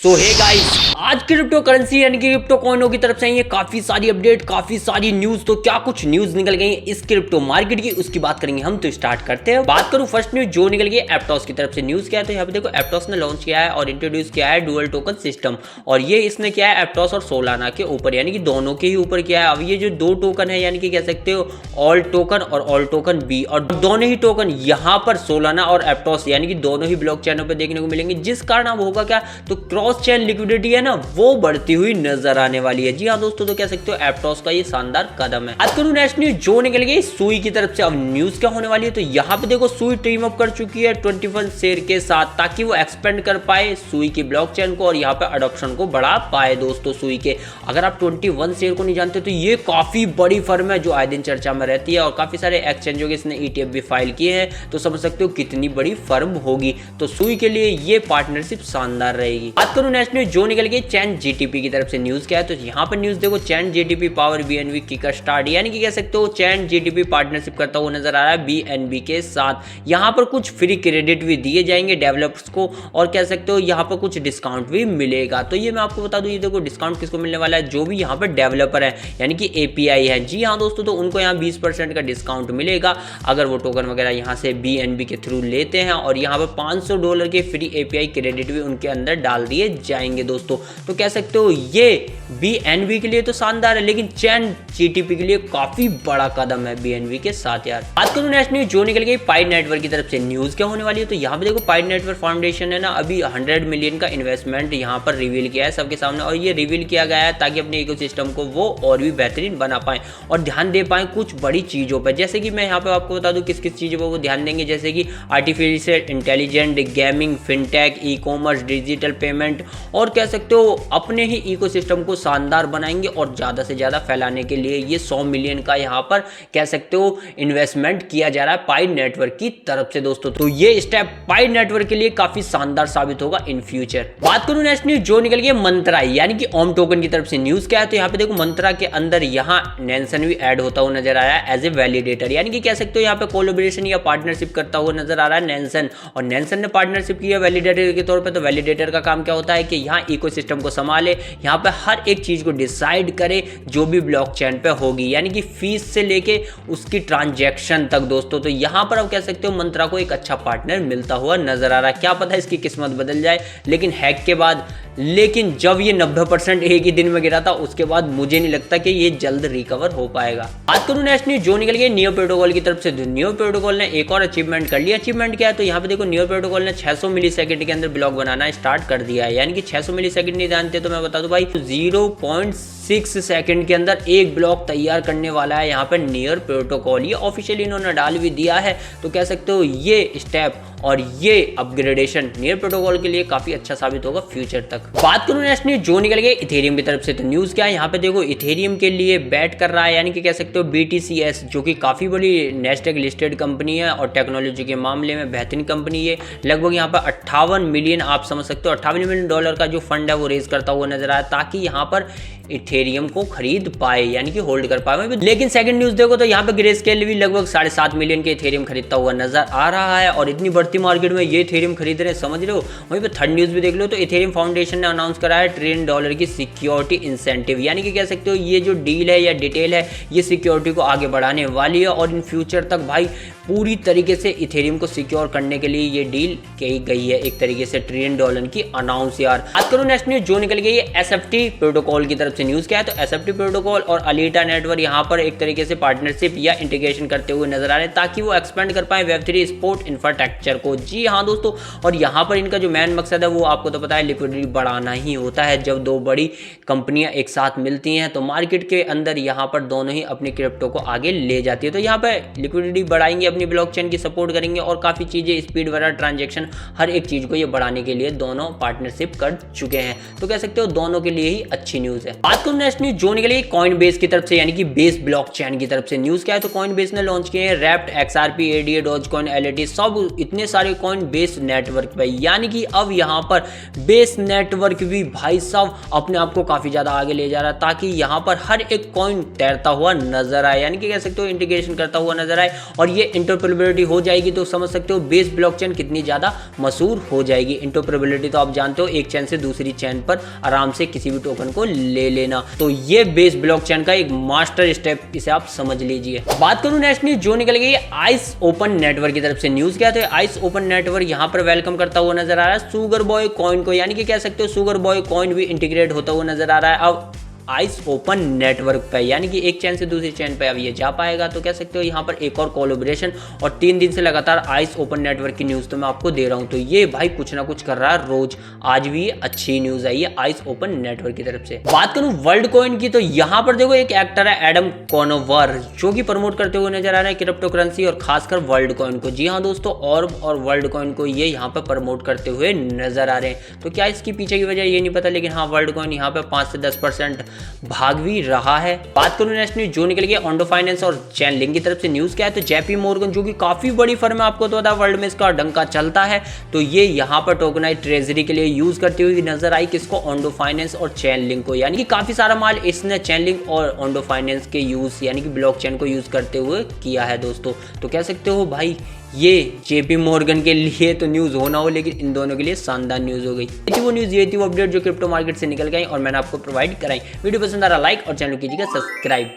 सो hey guys, आज crypto currency यानी कि क्रिप्टो कॉइनों की तरफ से आई है काफी सारी अपडेट, काफी सारी न्यूज। तो क्या कुछ न्यूज निकल गई है इस क्रिप्टो मार्केट की, उसकी बात करेंगे हम। तो स्टार्ट करते हैं। बात करूं फर्स्ट न्यूज जो निकल गई एप्टोस की तरफ से। न्यूज क्या है तो यहाँ पे देखो एप्टोस ने लॉन्च किया है और इंट्रोड्यूस किया है डुअल टोकन सिस्टम। और ये इसने किया है एप्टोस और सोलाना के ऊपर, यानी कि दोनों के ही ऊपर किया है। अब ये जो दो टोकन है यानी कि कह सकते हो ऑल टोकन और ऑल टोकन बी, और दोनों ही टोकन यहाँ पर सोलाना और एप्टोस यानी कि दोनों ही ब्लॉक चैनों पर देखने को मिलेंगे। जिस कारण अब होगा क्या, तो क्रॉस चैन लिक्विडिटी है ना, वो बढ़ती हुई नजर आने वाली है। जी हाँ दोस्तों, तो कह सकते हो एप्टोस का ये शानदार कदम है। आज करूं नेक्स्ट न्यूज जो निकल गई सुई की तरफ से। अब न्यूज क्या होने वाली है तो यहाँ पे देखो सुई टीम अप कर चुकी है 21 शेयर के साथ, ताकि वो एक्सपेंड कर पाए सुई की ब्लॉकचेन को और यहाँ पे अडॉप्शन को बढ़ा पाए। दोस्तों सुई के, अगर आप 21 शेयर को नहीं जानते तो ये काफी बड़ी फर्म है जो आए दिन चर्चा में रहती है, और काफी सारे एक्सचेंजों के इसने ETF भी फाइल किए हैं। तो समझ सकते हो कितनी बड़ी फर्म होगी। तो सुई के लिए ये पार्टनरशिप शानदार रहेगी। बात करूं नेक्स्ट न्यूज जो निकल गई चैन GTP की तरफ से। न्यूज क्या है तो यहाँ पर न्यूज देखो चैन GTP power BNB kicker start, यानी कि कह सकते हो चैन GTP पार्टनरशिप करता हुआ नजर आ रहा है BNB के साथ। यहाँ पर कुछ फ्री क्रेडिट भी दिए जाएंगे डेवलपर्स को, और कह सकते हो यहाँ पर कुछ डिस्काउंट भी मिलेगा। तो ये मैं आपको बता दूं, ये देखो डिस्काउंट किसको मिलने वाला है, जो भी यहाँ पर डेवलपर है यानी कि API है। जी हाँ दोस्तों, तो उनको यहाँ 20% का डिस्काउंट मिलेगा अगर वो टोकन वगैरह यहाँ से BNB के थ्रू लेते हैं, और यहाँ पर $500 के फ्री API क्रेडिट भी उनके अंदर डाल दिए जाएंगे। दोस्तों तो कह सकते हो ये BNB के लिए तो शानदार है, लेकिन चैन GTP के लिए काफी बड़ा कदम है BNB के साथ यार। बात करूं नेक्स्ट न्यूज जो निकल गई पाइड नेटवर्क की तरफ से। न्यूज क्या होने वाली है तो यहाँ पे देखो पाइड नेटवर्क फाउंडेशन है ना, अभी 100 मिलियन का इन्वेस्टमेंट यहाँ पर रिवील किया है सबके सामने, और ये रिवील किया गया है ताकि अपने इकोसिस्टम को वो और भी बेहतरीन बना पाए और ध्यान दे पाए कुछ बड़ी चीजों पर। जैसे कि मैं यहाँ पे आपको बता दूं किस किस चीजों पर वो ध्यान देंगे, जैसे कि artificial intelligent, gaming, fintech, ecommerce, digital payment, और कह सकते हो अपने ही इकोसिस्टम को शानदार बनाएंगे और ज्यादा से ज्यादा फैलाने के लिए ये 100 मिलियन का यहाँ पर कह सकते हो इन्वेस्टमेंट किया जा रहा है पाइड नेटवर्क की तरफ से। दोस्तों तो ये स्टेप पाइड नेटवर्क के लिए काफी शानदार साबित होगा इन फ्यूचर। बात करूं नेक्स्ट न्यूज जो निकल गई मंत्रा यानी कि ओम टोकन की तरफ से। न्यूज क्या है तो यहाँ पे देखो मंत्रा के अंदर यहाँ नैनसन भी ऐड होता हुआ नजर आ रहा है एज ए वैलिडेटर, यानी कि कह सकते हो यहाँ पे कोलैबोरेशन या पार्टनरशिप करता हुआ नजर आ रहा है नैनसन। और नैनसन ने पार्टनरशिप किया वैलिडेटर के तौर पर। तो वैलिडेटर का काम क्या होता है कि यहाँ इकोसिस्टम को संभाले, यहाँ पे हर एक चीज को डिसाइड करे जो भी ब्लॉकचेन पे होगी, यानी कि फीस से लेके उसकी ट्रांजैक्शन तक। दोस्तों तो यहाँ पर आप कह सकते हो मंत्रा को एक अच्छा पार्टनर मिलता हुआ नजर आ रहा है। क्या पता इसकी किस्मत बदल जाए लेकिन हैक के बाद, लेकिन जब ये 90% एक ही दिन में गिरा था उसके बाद मुझे नहीं लगता कि ये जल्द रिकवर हो पाएगा। बात करूं नेक्स्ट न्यूज जो निकल गई नियो प्रोटोकॉल की तरफ से। नियो प्रोटोकॉल ने एक और अचीवमेंट कर लिया। अचीवमेंट क्या है तो यहाँ पे देखो नियो प्रोटोकॉल ने 600 मिलीसेकंड के अंदर ब्लॉक बनाना स्टार्ट कर दिया है, यानी कि 600 मिलीसेकंड नहीं जानते तो मैं बता दूं भाई 0.6 सेकंड के अंदर एक ब्लॉक तैयार करने वाला है यहाँ पर नियर प्रोटोकॉल। ये ऑफिशियली इन्होंने डाल भी दिया है। तो कह सकते हो ये स्टेप और ये अपग्रेडेशन नियर प्रोटोकॉल के लिए काफी अच्छा साबित होगा फ्यूचर तक। बात करूं नेक्स्ट न्यूज जो निकल गई इथेरियम की तरफ से। तो न्यूज क्या है यहाँ पे देखो इथेरियम के लिए बैट कर रहा है, यानी कि कह सकते हो BTCS, जो कि काफी बड़ी नेस्डेक लिस्टेड कंपनी है और टेक्नोलॉजी के मामले में बेहतरीन कंपनी है। लगभग यहाँ पर 58 मिलियन आप समझ सकते हो $58 मिलियन का जो फंड है वो रेज करता हुआ नजर आया, ताकि यहाँ पर इथेरियम को खरीद पाए यानी कि होल्ड कर पाए। लेकिन सेकंड न्यूज देखो तो यहाँ पे ग्रेस्केल भी लगभग 7.5 मिलियन के इथेरियम खरीदता हुआ नजर आ रहा है, और इतनी बढ़ती मार्केट में ये इथेरियम खरीद रहे हैं, समझ रहे हो। वहीं पे थर्ड न्यूज भी देख लो तो इथेरियम फाउंडेशन ने अनाउंस करा है $1 ट्रिलियन की सिक्योरिटी इंसेंटिव, यानी कि कह सकते हो ये जो डील है या डिटेल है ये सिक्योरिटी को आगे बढ़ाने वाली है, और इन फ्यूचर तक भाई पूरी तरीके से इथेरियम को सिक्योर करने के लिए ये डील की गई है, एक तरीके से $1 ट्रिलियन की अनाउंस यार। बात करूं नेक्स्ट न्यूज जो निकल गई है SFT प्रोटोकॉल की तरफ से। न्यूज क्या है तो SFT प्रोटोकॉल और अलीटा नेटवर्क यहाँ पर एक तरीके से पार्टनरशिप या इंटीग्रेशन करते हुए नजर आ रहे हैं, ताकि वो एक्सपेंड कर पाए Web3 स्पोर्ट इंफ्रास्ट्रक्चर को। जी हाँ दोस्तों, और यहाँ पर इनका जो मेन मकसद है वो आपको तो पता है लिक्विडिटी बढ़ाना ही होता है। जब दो बड़ी कंपनियां एक साथ मिलती हैं तो मार्केट के अंदर यहाँ पर दोनों ही अपनी क्रिप्टो को आगे ले जाती है। तो यहाँ पे लिक्विडिटी बढ़ाएंगे, अपनी ब्लॉकचेन की सपोर्ट करेंगे, और काफी चीजें स्पीड वगैरह ट्रांजेक्शन हर एक चीज को ये बढ़ाने के लिए दोनों पार्टनरशिप कर चुके हैं। तो कह सकते हो दोनों के लिए ही अच्छी न्यूज है। बात करूं नेक्स्ट न्यूज जो निकली कॉइनबेस की तरफ से, यानी कि बेस ब्लॉकचेन की तरफ से। न्यूज क्या है तो कॉइनबेस ने लॉन्च किए हैं wrapped, XRP, ADA, Dogecoin, LAT, सब इतने सारे कॉइन बेस नेटवर्क पे, यानी कि अब यहाँ पर बेस नेटवर्क भी भाई साहब अपने आप को काफी ज्यादा आगे ले जा रहा है, ताकि यहाँ पर हर एक कॉइन तैरता हुआ नजर आए, यानी कि कह सकते हो इंटीग्रेशन करता हुआ नजर आए, और ये इंटरऑपरेबिलिटी हो जाएगी तो समझ सकते हो बेस ब्लॉकचेन कितनी ज़्यादा मशहूर हो जाएगी। इंटरऑपरेबिलिटी तो आप जानते हो, एक चेन से दूसरी चेन पर आराम से किसी भी टोकन को ले लेना। तो ये बेस ब्लॉकचेन का एक मास्टर स्टेप, इसे आप समझ लीजिए। बात करूं नेक्स्ट न्यूज जो निकल गई आइस ओपन नेटवर्क की तरफ से। न्यूज क्या है, आइस ओपन नेटवर्क यहां पर वेलकम करता हुआ नजर आ रहा है सुगर बॉय कॉइन को, यानी कि कह सकते हो सुगर बॉय कॉइन भी इंटीग्रेट होता हुआ नजर आ रहा है अब आइस ओपन नेटवर्क पे, यानी कि एक चैन से दूसरी चैन पे अब ये जा पाएगा। तो कह सकते हो यहाँ पर एक और कोलैबोरेशन, और 3 दिन से लगातार आइस ओपन नेटवर्क की न्यूज़ तो मैं आपको दे रहा हूँ। तो ये भाई कुछ ना कुछ कर रहा है रोज, आज भी अच्छी न्यूज़ आई है आइस ओपन नेटवर्क की तरफ से। बात करूँ वर्ल्ड कॉइन की, तो यहाँ पर देखो एक एक्टर है एडम कॉनोवर, जो कि प्रमोट करते हुए नजर आ रहे हैं क्रिप्टो करेंसी और खासकर वर्ल्ड कॉइन को। जी हाँ दोस्तों, और वर्ल्ड कॉइन को ये यहाँ पर प्रमोट करते हुए नजर आ रहे हैं। तो क्या इसकी पीछे की वजह ये नहीं पता, लेकिन हाँ वर्ल्ड कॉइन यहाँ पे 5 से 10% भाग भी रहा है। बात करूं नेक्स्ट न्यूज जो निकल गई ओंडो फाइनेंस और चेनलिंक की तरफ से। न्यूज क्या है, तो जेपी मॉर्गन जो कि काफी बड़ी फर्म है, आपको तो पता है वर्ल्ड में इसका डंका चलता है, तो ये यहाँ पर टोकनाइज ट्रेजरी के लिए यूज करती हुई नजर आई किसको, ओंडो फाइनेंस और चेनलिंक को। यानी कि काफी सारा माल इसने चेनलिंक और ओंडो फाइनेंस के यूज यानी कि ब्लॉकचेन को यूज करते हुए किया है दोस्तों। तो कह सकते हो भाई ये जेपी मॉर्गन के लिए तो न्यूज़ होना हो, लेकिन इन दोनों के लिए शानदार न्यूज़ हो गई। ये थी वो न्यूज़, ये थी वो अपडेट जो क्रिप्टो मार्केट से निकल गई और मैंने आपको प्रोवाइड कराई। वीडियो पसंद आ रहा लाइक और चैनल कीजिएगा सब्सक्राइब।